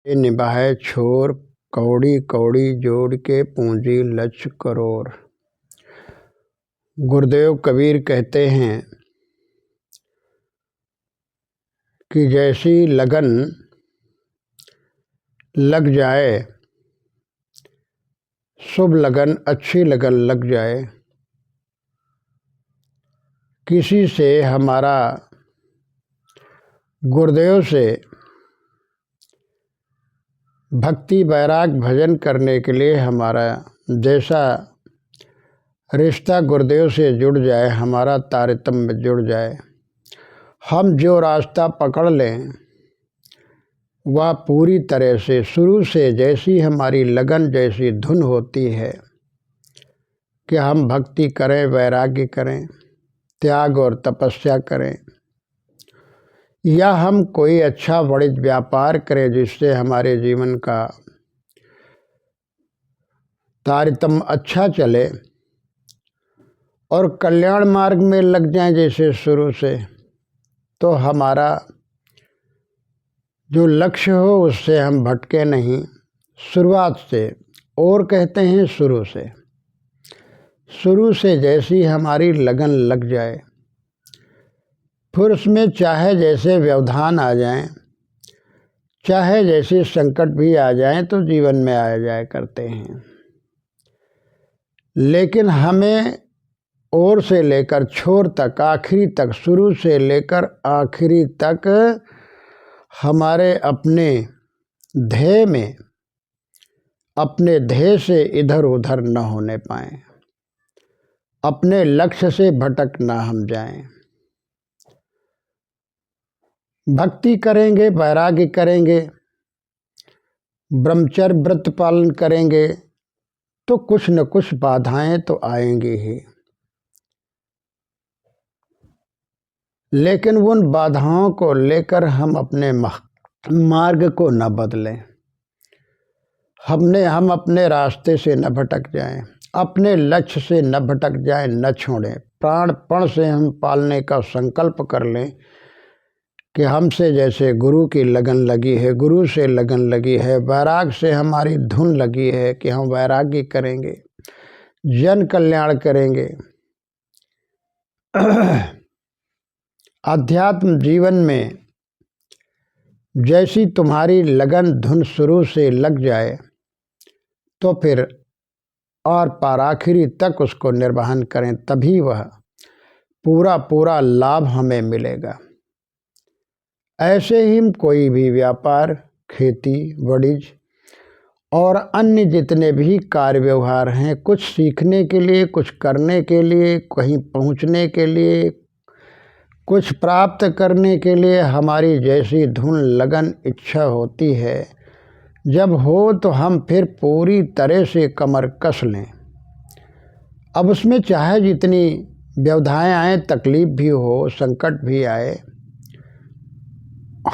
ये निभाए छोर, कौड़ी कौड़ी जोड़ के पूंजी लक्ष्य करोड़। गुरुदेव कबीर कहते हैं कि जैसी लगन लग जाए, शुभ लगन अच्छी लगन लग जाए, किसी से हमारा गुरुदेव से भक्ति वैराग भजन करने के लिए हमारा जैसा रिश्ता गुरुदेव से जुड़ जाए, हमारा तारतम्य जुड़ जाए, हम जो रास्ता पकड़ लें वह पूरी तरह से शुरू से जैसी हमारी लगन जैसी धुन होती है कि हम भक्ति करें, वैराग्य करें, त्याग और तपस्या करें, या हम कोई अच्छा वाणिज्य व्यापार करें जिससे हमारे जीवन का तारतम्य अच्छा चले और कल्याण मार्ग में लग जाएं जैसे शुरू से, तो हमारा जो लक्ष्य हो उससे हम भटके नहीं, शुरुआत से। और कहते हैं शुरू से जैसी हमारी लगन लग जाए, फिर उसमें चाहे जैसे व्यवधान आ जाएं, चाहे जैसे संकट भी आ जाएं तो जीवन में आ जाया करते हैं, लेकिन हमें ओर से लेकर छोर तक, आखिरी तक, शुरू से लेकर आखिरी तक हमारे अपने ध्येय में, अपने ध्येय से इधर उधर न होने पाएं, अपने लक्ष्य से भटक ना हम जाएं। भक्ति करेंगे, वैराग्य करेंगे, ब्रह्मचर्य व्रत पालन करेंगे तो कुछ न कुछ बाधाएं तो आएंगी ही, लेकिन उन बाधाओं को लेकर हम अपने मार्ग को न बदलें, हम अपने रास्ते से न भटक जाएं, अपने लक्ष्य से न भटक जाएं, न छोड़ें। प्राणपण से हम पालने का संकल्प कर लें कि हमसे जैसे गुरु की लगन लगी है, गुरु से लगन लगी है, वैराग से हमारी धुन लगी है कि हम वैराग्य करेंगे, जन कल्याण करेंगे। अध्यात्म जीवन में जैसी तुम्हारी लगन धुन शुरू से लग जाए तो फिर और पार आखिरी तक उसको निर्वहन करें, तभी वह पूरा लाभ हमें मिलेगा। ऐसे ही कोई भी व्यापार, खेती, वाणिज्य और अन्य जितने भी कार्य व्यवहार हैं, कुछ सीखने के लिए, कुछ करने के लिए, कहीं पहुंचने के लिए, कुछ प्राप्त करने के लिए हमारी जैसी धुन, लगन, इच्छा होती है, जब हो तो हम फिर पूरी तरह से कमर कस लें। अब उसमें चाहे जितनी व्यवधाएं आए, तकलीफ भी हो, संकट भी आए,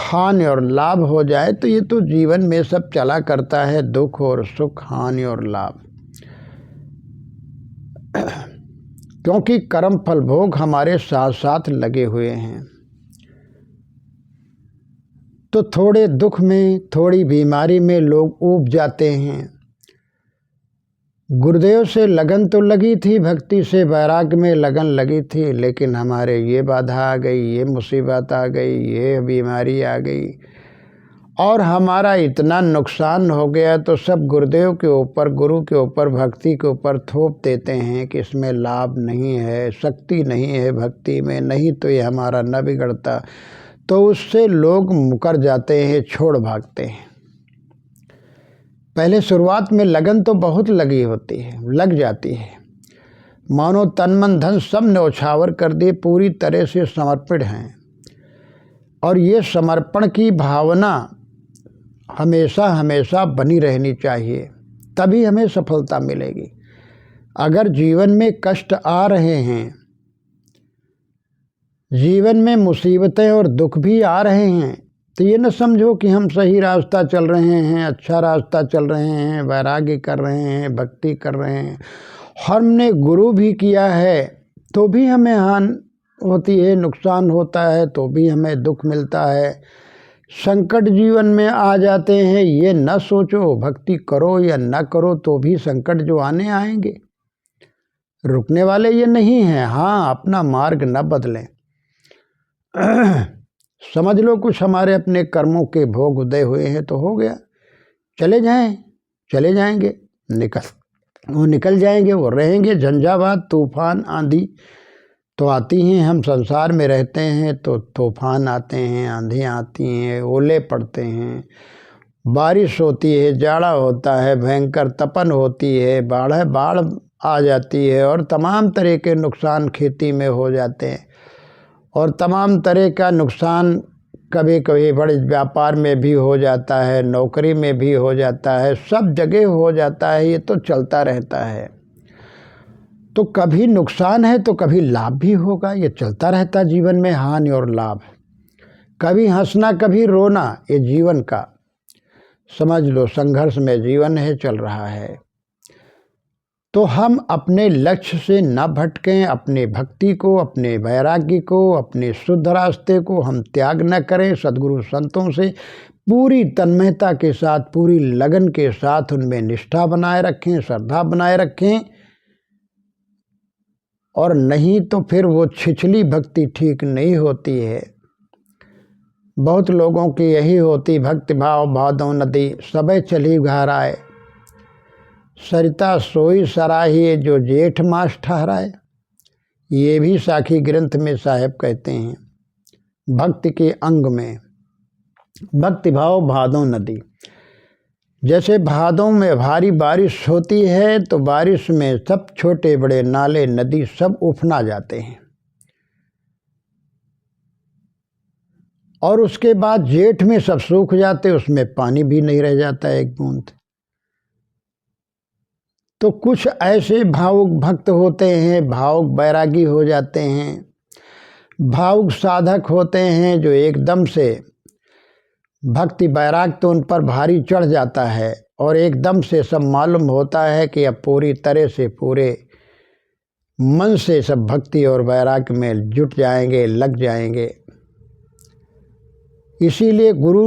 हानि और लाभ हो जाए, तो ये तो जीवन में सब चला करता है, दुख और सुख, हानि और लाभ। क्योंकि कर्म फल भोग हमारे साथ साथ लगे हुए हैं, तो थोड़े दुख में, थोड़ी बीमारी में लोग ऊब जाते हैं। गुरुदेव से लगन तो लगी थी, भक्ति से वैराग्य में लगन लगी थी, लेकिन हमारे ये बाधा आ गई, ये मुसीबत आ गई, ये बीमारी आ गई और हमारा इतना नुकसान हो गया, तो सब गुरुदेव के ऊपर, गुरु के ऊपर, भक्ति के ऊपर थोप देते हैं कि इसमें लाभ नहीं है, शक्ति नहीं है भक्ति में, नहीं तो ये हमारा न बिगड़ता। तो उससे लोग मुकर जाते हैं, छोड़ भागते हैं। पहले शुरुआत में लगन तो बहुत लगी होती है, लग जाती है, मानो तन मन धन सब न्यौछावर कर दिए, पूरी तरह से समर्पित हैं। और ये समर्पण की भावना हमेशा हमेशा बनी रहनी चाहिए, तभी हमें सफलता मिलेगी। अगर जीवन में कष्ट आ रहे हैं, जीवन में मुसीबतें और दुख भी आ रहे हैं, तो ये न समझो कि हम सही रास्ता चल रहे हैं, अच्छा रास्ता चल रहे हैं, वैराग्य कर रहे हैं, भक्ति कर रहे हैं, हमने गुरु भी किया है तो भी हमें हानि होती है, नुकसान होता है तो भी हमें दुख मिलता है, संकट जीवन में आ जाते हैं, ये न सोचो भक्ति करो या न करो तो भी संकट जो आने आएंगे, रुकने वाले ये नहीं हैं। हाँ, अपना मार्ग न बदलें। समझ लो कुछ हमारे अपने कर्मों के भोग उदय हुए हैं तो हो गया, चले जाएं, चले जाएंगे, वो निकल जाएंगे, वो रहेंगे। झंझावात तूफान आंधी तो आती हैं, हम संसार में रहते हैं तो तूफान आते हैं, आंधियाँ आती हैं, ओले पड़ते हैं, बारिश होती है, जाड़ा होता है, भयंकर तपन होती है, बाढ़ आ जाती है और तमाम तरह के नुकसान खेती में हो जाते हैं। और तमाम तरह का नुकसान कभी कभी बड़े व्यापार में भी हो जाता है, नौकरी में भी हो जाता है, सब जगह हो जाता है। ये तो चलता रहता है। तो कभी नुकसान है तो कभी लाभ भी होगा, ये चलता रहता जीवन में, हानि और लाभ। कभी हंसना कभी रोना, ये जीवन का समझ लो संघर्ष में जीवन है, चल रहा है। तो हम अपने लक्ष्य से न भटकें, अपने भक्ति को, अपने वैराग्य को, अपने शुद्ध रास्ते को हम त्याग न करें। सद्गुरु संतों से पूरी तन्मयता के साथ, पूरी लगन के साथ उनमें निष्ठा बनाए रखें, श्रद्धा बनाए रखें। और नहीं तो फिर वो छिछली भक्ति ठीक नहीं होती है। बहुत लोगों की यही होती, भक्ति भाव भादों नदी सबे चली घहराए, सरिता सोई सराहिए जो जेठ मास ठहराए। ये भी साखी ग्रंथ में साहेब कहते हैं। भक्ति के अंग में भक्ति भाव भादों नदी, जैसे भादों में भारी बारिश होती है तो बारिश में सब छोटे बड़े नाले नदी सब उफना जाते हैं, और उसके बाद जेठ में सब सूख जाते, उसमें पानी भी नहीं रह जाता एक बूंद। तो कुछ ऐसे भावुक भक्त होते हैं, भावुक बैरागी हो जाते हैं, भावुक साधक होते हैं जो एकदम से भक्ति बैराग तो उन पर भारी चढ़ जाता है और एकदम से सब मालूम होता है कि अब पूरी तरह से पूरे मन से सब भक्ति और बैराग में जुट जाएंगे, लग जाएंगे। इसीलिए गुरु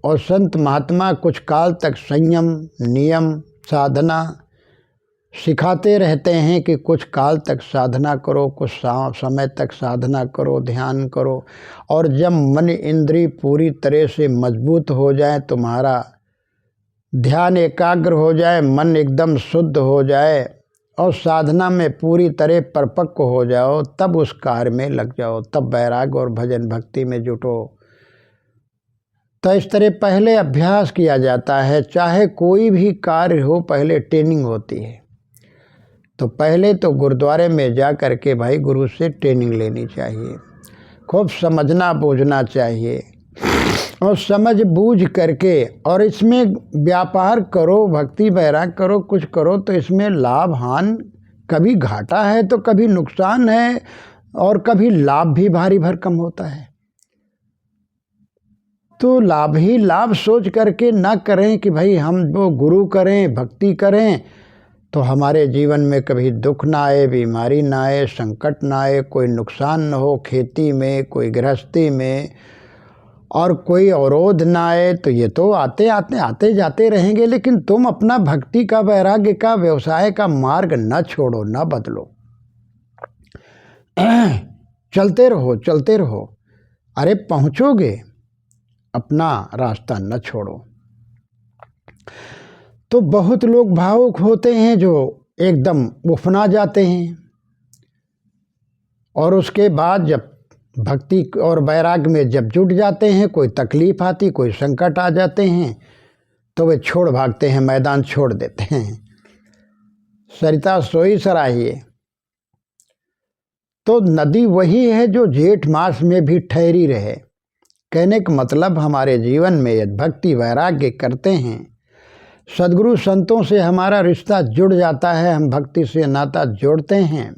और संत महात्मा कुछ काल तक संयम, नियम, साधना सिखाते रहते हैं कि कुछ काल तक साधना करो, कुछ समय तक साधना करो, ध्यान करो। और जब मन इंद्रिय पूरी तरह से मजबूत हो जाए, तुम्हारा ध्यान एकाग्र हो जाए, मन एकदम शुद्ध हो जाए और साधना में पूरी तरह परिपक्व हो जाओ, तब उस कार्य में लग जाओ, तब वैराग और भजन भक्ति में जुटो। तो इस तरह पहले अभ्यास किया जाता है। चाहे कोई भी कार्य हो, पहले ट्रेनिंग होती है। तो पहले तो गुरुद्वारे में जा कर के भाई गुरु से ट्रेनिंग लेनी चाहिए, खूब समझना बूझना चाहिए और समझ बूझ करके और इसमें व्यापार करो, भक्ति बैराग करो, कुछ करो तो इसमें लाभ हानि, कभी घाटा है तो कभी नुकसान है और कभी लाभ भी भारी भरकम होता है। तो लाभ ही लाभ सोच करके ना करें कि भाई हम वो गुरु करें, भक्ति करें तो हमारे जीवन में कभी दुख ना आए, बीमारी ना आए, संकट ना आए, कोई नुकसान ना हो खेती में, कोई गृहस्थी में, और कोई अवरोध ना आए। तो ये तो आते जाते रहेंगे, लेकिन तुम अपना भक्ति का, वैराग्य का, व्यवसाय का मार्ग न छोड़ो, न बदलो। चलते रहो, अरे पहुँचोगे, अपना रास्ता न छोड़ो। तो बहुत लोग भावुक होते हैं जो एकदम उफना जाते हैं, और उसके बाद जब भक्ति और वैराग में जब जुट जाते हैं, कोई तकलीफ आती, कोई संकट आ जाते हैं तो वे छोड़ भागते हैं, मैदान छोड़ देते हैं। सरिता सोई सराहिए, तो नदी वही है जो जेठ मास में भी ठहरी रहे। कहने का मतलब हमारे जीवन में यदि भक्ति वैराग्य करते हैं, सद्गुरु संतों से हमारा रिश्ता जुड़ जाता है, हम भक्ति से नाता जोड़ते हैं,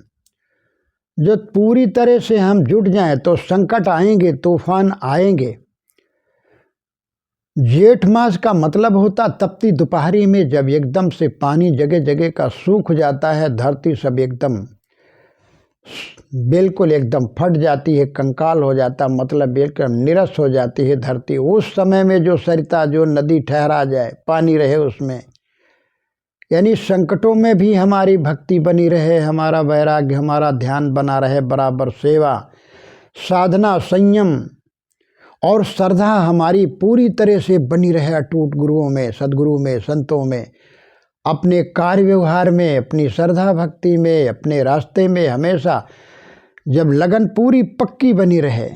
जो पूरी तरह से हम जुट जाएं तो संकट आएंगे, तूफान आएंगे। जेठ मास का मतलब होता तपती दोपहरी में जब एकदम से पानी जगह जगह का सूख जाता है, धरती सब एकदम बिल्कुल एकदम फट जाती है, कंकाल हो जाता, मतलब बिल्कुल निरस हो जाती है धरती। उस समय में जो सरिता, जो नदी ठहरा जाए, पानी रहे उसमें, यानी संकटों में भी हमारी भक्ति बनी रहे, हमारा वैराग्य, हमारा ध्यान बना रहे, बराबर सेवा, साधना, संयम और श्रद्धा हमारी पूरी तरह से बनी रहे अटूट गुरुओं में, सदगुरु में, संतों में, अपने कार्य व्यवहार में, अपनी श्रद्धा भक्ति में, अपने रास्ते में हमेशा जब लगन पूरी पक्की बनी रहे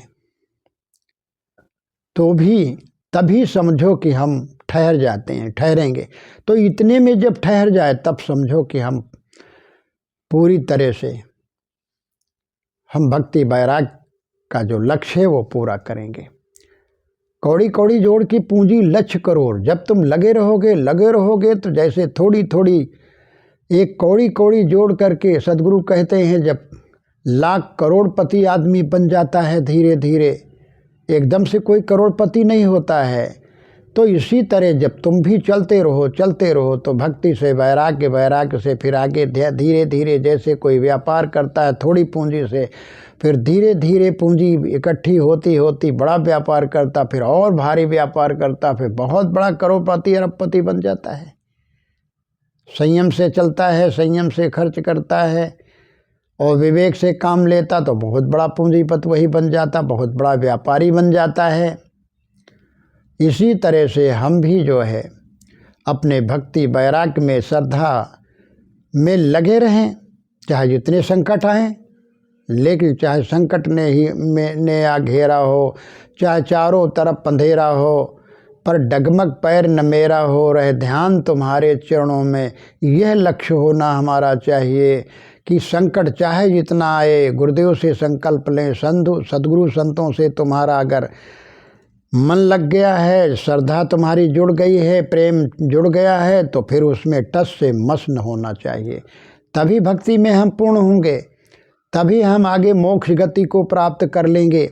तो भी तभी समझो कि हम ठहर जाते हैं, ठहरेंगे। तो इतने में जब ठहर जाए तब समझो कि हम पूरी तरह से हम भक्ति वैराग का जो लक्ष्य है वो पूरा करेंगे। कौड़ी कौड़ी जोड़ की पूंजी लक्ष्य करोड़। जब तुम लगे रहोगे तो जैसे थोड़ी थोड़ी एक कौड़ी कौड़ी जोड़ करके, सदगुरु कहते हैं जब लाख करोड़पति आदमी बन जाता है धीरे धीरे, एकदम से कोई करोड़पति नहीं होता है। तो इसी तरह जब तुम भी चलते रहो तो भक्ति से वैराग्य, वैराग्य से फिर आगे धीरे धीरे जैसे कोई व्यापार करता है थोड़ी पूंजी से, फिर धीरे धीरे पूंजी इकट्ठी होती होती बड़ा व्यापार करता, फिर और भारी व्यापार करता, फिर बहुत बड़ा करोड़पति अरबपति बन जाता है। संयम से चलता है, संयम से खर्च करता है और विवेक से काम लेता तो बहुत बड़ा पूंजीपति वही बन जाता, बहुत बड़ा व्यापारी बन जाता है। इसी तरह से हम भी जो है अपने भक्ति वैराग्य में, श्रद्धा में लगे रहें, चाहे जितने संकट आएँ, लेकिन चाहे संकट ने आ घेरा हो, चाहे चारों तरफ अंधेरा हो, पर डगमग पैर न मेरा हो, रहे ध्यान तुम्हारे चरणों में। यह लक्ष्य होना हमारा चाहिए कि संकट चाहे जितना आए, गुरुदेव से संकल्प लें, सदगुरु संतों से तुम्हारा अगर मन लग गया है, श्रद्धा तुम्हारी जुड़ गई है, प्रेम जुड़ गया है, तो फिर उसमें टस से मस न होना चाहिए। तभी भक्ति में हम पूर्ण होंगे, तभी हम आगे मोक्ष गति को प्राप्त कर लेंगे,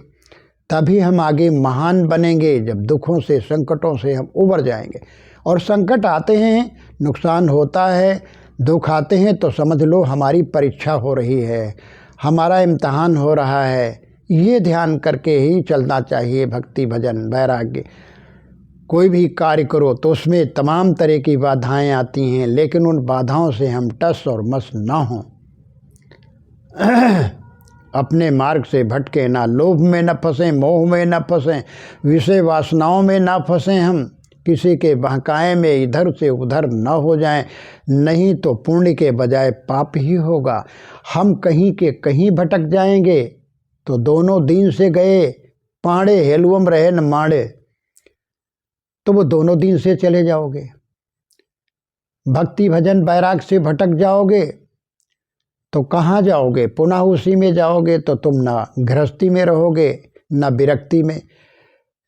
तभी हम आगे महान बनेंगे। जब दुखों से, संकटों से हम उबर जाएंगे। और संकट आते हैं, नुकसान होता है, दुख आते हैं तो समझ लो हमारी परीक्षा हो रही है, हमारा इम्तहान हो रहा है। ये ध्यान करके ही चलना चाहिए। भक्ति, भजन, वैराग्य, कोई भी कार्य करो तो उसमें तमाम तरह की बाधाएं आती हैं, लेकिन उन बाधाओं से हम टस और मस ना हों। अपने मार्ग से भटके ना, लोभ में न फंसें, मोह में न फंसें, विषय वासनाओं में ना फंसें, हम किसी के बहकाए में इधर से उधर न हो जाएं, नहीं तो पुण्य के बजाय पाप ही होगा। हम कहीं के कहीं भटक जाएंगे तो दोनों दिन से गए पाड़े, हेलुअम रहे न माड़े, तो वो दोनों दिन से चले जाओगे। भक्ति भजन वैराग से भटक जाओगे तो कहाँ जाओगे? पुनः उसी में जाओगे तो तुम ना गृहस्थी में रहोगे, ना विरक्ति में,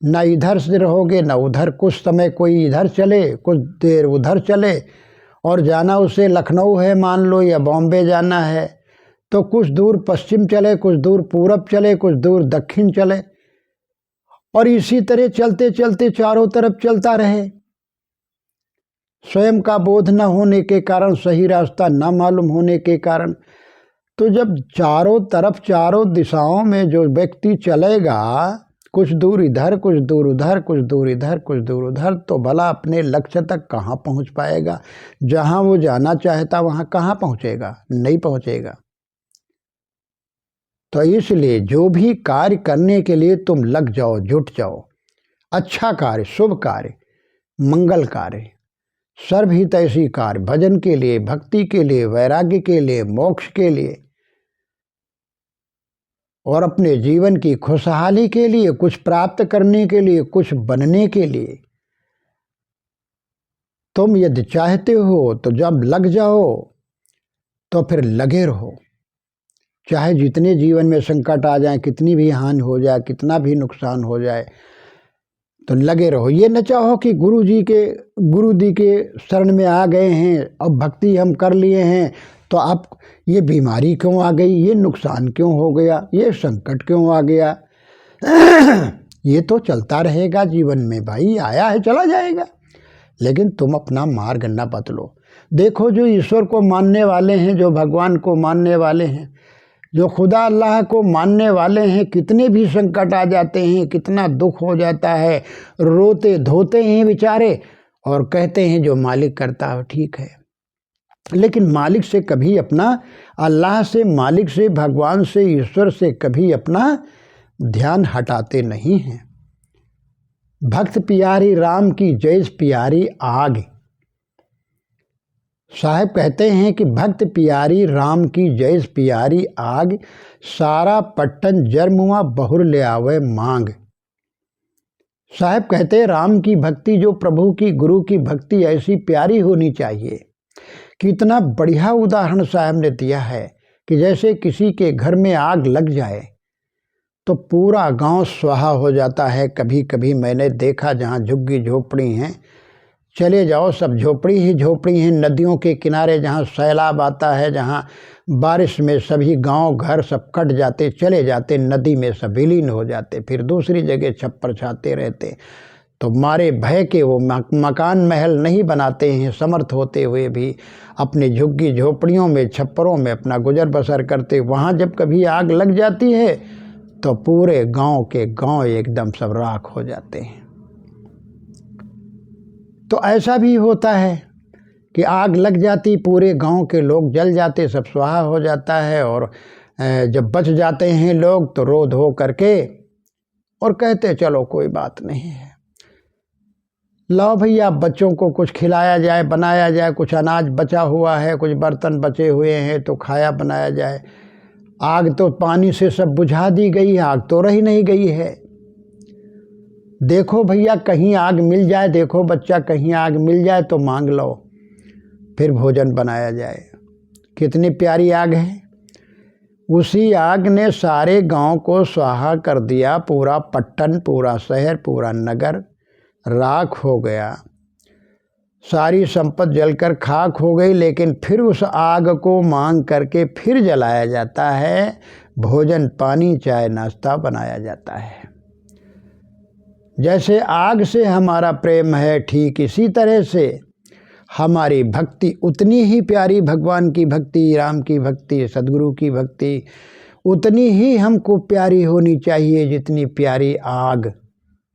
ना इधर से रहोगे ना उधर। कुछ समय कोई इधर चले, कुछ देर उधर चले, और जाना उसे लखनऊ है मान लो, या बॉम्बे जाना है, तो कुछ दूर पश्चिम चले, कुछ दूर पूरब चले, कुछ दूर दक्षिण चले, और इसी तरह चलते चलते चारों तरफ चलता रहे। स्वयं का बोध न होने के कारण, सही रास्ता न मालूम होने के कारण, तो जब चारों तरफ, चारों दिशाओं में जो व्यक्ति चलेगा, कुछ दूर इधर, कुछ दूर उधर, कुछ दूर इधर, कुछ दूर उधर, तो भला अपने लक्ष्य तक कहाँ पहुँच पाएगा? जहाँ वो जाना चाहता वहाँ कहाँ पहुँचेगा? नहीं पहुँचेगा। तो इसलिए जो भी कार्य करने के लिए तुम लग जाओ, जुट जाओ। अच्छा कार्य, शुभ कार्य, मंगल कार्य, सर्वहितैषी कार्य, भजन के लिए, भक्ति के लिए, वैराग्य के लिए, मोक्ष के लिए, और अपने जीवन की खुशहाली के लिए, कुछ प्राप्त करने के लिए, कुछ बनने के लिए तुम यदि चाहते हो तो जब लग जाओ तो फिर लगे रहो। चाहे जितने जीवन में संकट आ जाए, कितनी भी हानि हो जाए, कितना भी नुकसान हो जाए, तो लगे रहो। ये न चाहो कि गुरु जी के शरण में आ गए हैं, अब भक्ति हम कर लिए हैं तो अब ये बीमारी क्यों आ गई, ये नुकसान क्यों हो गया, ये संकट क्यों आ गया। ये तो चलता रहेगा जीवन में भाई, आया है चला जाएगा, लेकिन तुम अपना मार्ग न बदलो। देखो जो ईश्वर को मानने वाले हैं, जो भगवान को मानने वाले हैं, जो खुदा अल्लाह को मानने वाले हैं, कितने भी संकट आ जाते हैं, कितना दुख हो जाता है, रोते धोते हैं बेचारे और कहते हैं जो मालिक करता है ठीक है। लेकिन मालिक से कभी अपना, अल्लाह से, मालिक से, भगवान से, ईश्वर से कभी अपना ध्यान हटाते नहीं हैं। भक्त प्यारी राम की जैस प्यारी आग। साहब कहते हैं कि भक्त प्यारी राम की जैस प्यारी आग, सारा पट्टन जरमुआ बहुर ले आवे मांग। साहब कहते हैं राम की भक्ति, जो प्रभु की, गुरु की भक्ति ऐसी प्यारी होनी चाहिए। कितना बढ़िया उदाहरण साहब ने दिया है कि जैसे किसी के घर में आग लग जाए तो पूरा गांव स्वाहा हो जाता है। कभी कभी मैंने देखा जहां झुग्गी झोपड़ी हैं, चले जाओ सब झोपड़ी ही झोपड़ी हैं। नदियों के किनारे जहां सैलाब आता है, जहां बारिश में सभी गांव घर सब कट जाते, चले जाते नदी में, सब विलीन हो जाते, फिर दूसरी जगह छप्पर छाते रहते। तो मारे भय के वो मकान महल नहीं बनाते हैं, समर्थ होते हुए भी अपने झुग्गी झोपड़ियों में, छप्परों में अपना गुजर बसर करते। वहाँ जब कभी आग लग जाती है तो पूरे गांव के गांव एकदम सब राख हो जाते हैं। तो ऐसा भी होता है कि आग लग जाती, पूरे गांव के लोग जल जाते, सब स्वाहा हो जाता है। और जब बच जाते हैं लोग तो रो धो करके और कहते चलो कोई बात नहीं है, लाओ भैया बच्चों को कुछ खिलाया जाए, बनाया जाए, कुछ अनाज बचा हुआ है, कुछ बर्तन बचे हुए हैं तो खाया बनाया जाए। आग तो पानी से सब बुझा दी गई है, आग तो रही नहीं गई है। देखो भैया कहीं आग मिल जाए, देखो बच्चा कहीं आग मिल जाए तो मांग लो, फिर भोजन बनाया जाए। कितनी प्यारी आग है। उसी आग ने सारे गांव को स्वाहा कर दिया, पूरा पट्टन, पूरा शहर, पूरा नगर राख हो गया, सारी संपत्ति जलकर खाक हो गई। लेकिन फिर उस आग को मांग करके फिर जलाया जाता है, भोजन पानी चाय नाश्ता बनाया जाता है। जैसे आग से हमारा प्रेम है, ठीक इसी तरह से हमारी भक्ति उतनी ही प्यारी, भगवान की भक्ति, राम की भक्ति, सदगुरु की भक्ति उतनी ही हमको प्यारी होनी चाहिए जितनी प्यारी आग।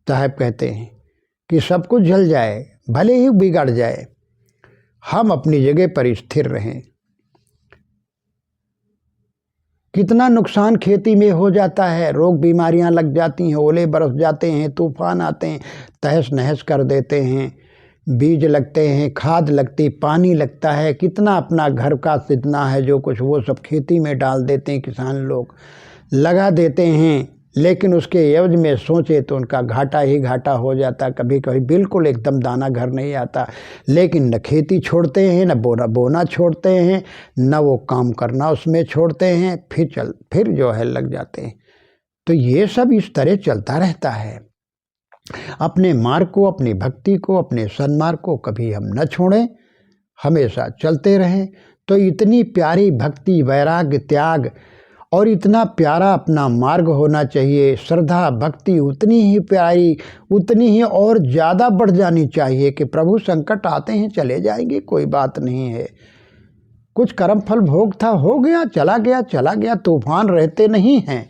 साहब कहते हैं कि सब कुछ जल जाए, भले ही बिगड़ जाए, हम अपनी जगह पर स्थिर रहें। कितना नुकसान खेती में हो जाता है, रोग बीमारियां लग जाती हैं, ओले बरस जाते हैं, तूफान आते हैं, तहस नहस कर देते हैं, बीज लगते हैं, खाद लगती, पानी लगता है, कितना अपना घर का जितना है जो कुछ वो सब खेती में डाल देते हैं, किसान लोग लगा देते हैं। लेकिन उसके एवज में सोचे तो उनका घाटा ही घाटा हो जाता। कभी कभी बिल्कुल एकदम दाना घर नहीं आता, लेकिन न खेती छोड़ते हैं, न बोना छोड़ते हैं, न वो काम करना उसमें छोड़ते हैं, फिर जो है लग जाते हैं। तो ये सब इस तरह चलता रहता है। अपने मार्ग को, अपनी भक्ति को, अपने सन्मार्ग को कभी हम न छोड़ें, हमेशा चलते रहें। तो इतनी प्यारी भक्ति, वैराग्य, त्याग और इतना प्यारा अपना मार्ग होना चाहिए। श्रद्धा भक्ति उतनी ही प्यारी, उतनी ही और ज़्यादा बढ़ जानी चाहिए कि प्रभु संकट आते हैं चले जाएंगे, कोई बात नहीं है। कुछ कर्म फल भोग था, हो गया, चला गया, चला गया। तूफान रहते नहीं हैं,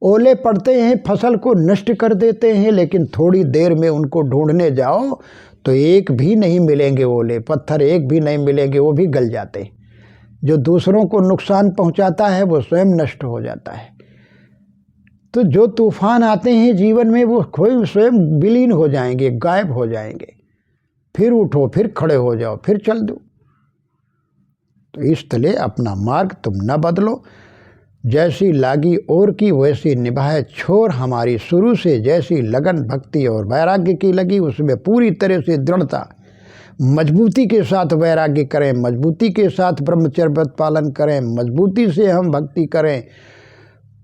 ओले पड़ते हैं, फसल को नष्ट कर देते हैं, लेकिन थोड़ी देर में उनको ढूंढने जाओ तो एक भी नहीं मिलेंगे, ओले पत्थर एक भी नहीं मिलेंगे, वो भी गल जाते हैं। जो दूसरों को नुकसान पहुंचाता है वो स्वयं नष्ट हो जाता है। तो जो तूफान आते हैं जीवन में वो कोई स्वयं विलीन हो जाएंगे, गायब हो जाएंगे। फिर उठो, फिर खड़े हो जाओ, फिर चल दो। तो इसलिए अपना मार्ग तुम न बदलो, जैसी लागी और की वैसी निभाए छोर। हमारी शुरू से जैसी लगन भक्ति और वैराग्य की लगी, उसमें पूरी तरह से दृढ़ता, मजबूती के साथ वैराग्य करें, मजबूती के साथ ब्रह्मचर्य व्रत पालन करें, मजबूती से हम भक्ति करें,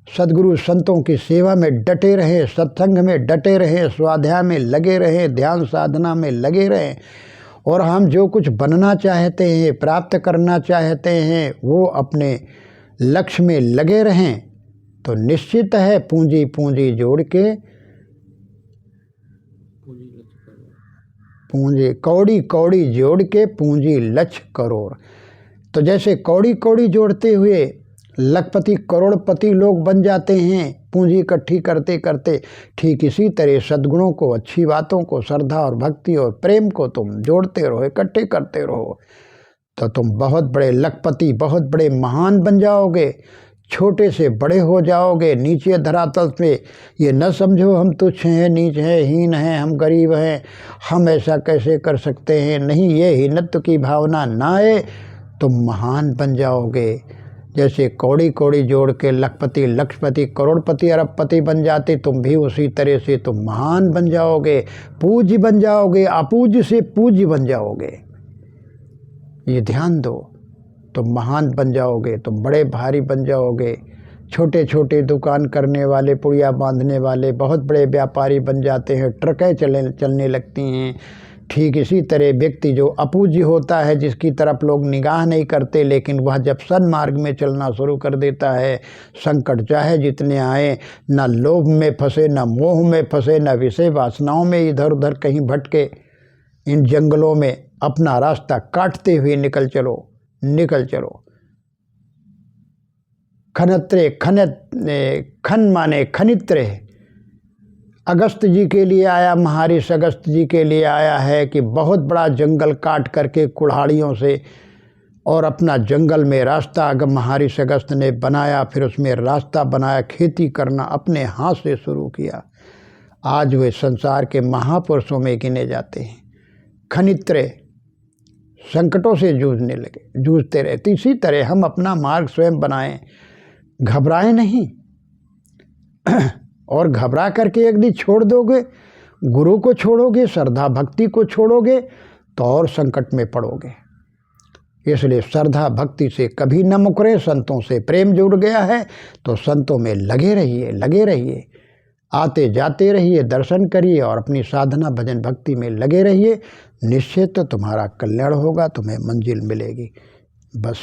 सद्गुरु संतों की सेवा में डटे रहें, सत्संग में डटे रहें, स्वाध्याय में लगे रहें, ध्यान साधना में लगे रहें। और हम जो कुछ बनना चाहते हैं, प्राप्त करना चाहते हैं, वो अपने लक्ष्य में लगे रहें। तो निश्चित है पूंजी पूंजी जोड़ के, पूंजी कौड़ी कौड़ी जोड़ के पूंजी लक्ष्य करोड़। तो जैसे कौड़ी कौड़ी जोड़ते हुए लखपति करोड़पति लोग बन जाते हैं पूंजी इकट्ठी करते करते। ठीक इसी तरह सद्गुणों को, अच्छी बातों को, श्रद्धा और भक्ति और प्रेम को तुम जोड़ते रहो, इकट्ठे करते रहो, तो तुम बहुत बड़े लखपति, बहुत बड़े महान बन जाओगे। छोटे से बड़े हो जाओगे। नीचे धरातल पे ये न समझो हम तुच्छ हैं, नीच हैं, हीन हैं, हम गरीब हैं, हम ऐसा कैसे कर सकते हैं। नहीं, ये हीनत्व की भावना ना आए, तुम महान बन जाओगे। जैसे कौड़ी कौड़ी जोड़ के लखपति, लक्षपति, करोड़पति, अरबपति बन जाते, तुम भी उसी तरह से तुम महान बन जाओगे, पूज्य बन जाओगे, अपूज्य से पूज्य बन जाओगे। ये ध्यान दो, तुम महान बन जाओगे, तुम बड़े भारी बन जाओगे। छोटे छोटे दुकान करने वाले, पुड़िया बांधने वाले बहुत बड़े व्यापारी बन जाते हैं, ट्रकें चलने लगती हैं। ठीक इसी तरह व्यक्ति जो अपूज्य होता है, जिसकी तरफ लोग निगाह नहीं करते, लेकिन वह जब सन्मार्ग में चलना शुरू कर देता है, संकट चाहे जितने आए, न लोभ में फंसे, न मोह में फंसे, न विषय वासनाओं में इधर उधर कहीं भटके, इन जंगलों में अपना रास्ता काटते हुए निकल चलो, निकल चलो। खनत्रे, खन माने खनित्रे। अगस्त जी के लिए आया, महर्षि अगस्त जी के लिए आया है कि बहुत बड़ा जंगल काट करके कुल्हाड़ियों से और अपना जंगल में रास्ता अगर महर्षि अगस्त ने बनाया, फिर उसमें रास्ता बनाया, खेती करना अपने हाथ से शुरू किया। आज वे संसार के महापुरुषों में गिने जाते हैं। खनित्रे, संकटों से जूझने लगे, जूझते रहते। इसी तरह हम अपना मार्ग स्वयं बनाएं, घबराएं नहीं। और घबरा करके एक दिन छोड़ दोगे, गुरु को छोड़ोगे, श्रद्धा भक्ति को छोड़ोगे, तो और संकट में पड़ोगे। इसलिए श्रद्धा भक्ति से कभी न मुकरें। संतों से प्रेम जुड़ गया है तो संतों में लगे रहिए, लगे रहिए, आते जाते रहिए, दर्शन करिए और अपनी साधना भजन भक्ति में लगे रहिए। निश्चित तो तुम्हारा कल्याण होगा, तुम्हें मंजिल मिलेगी। बस।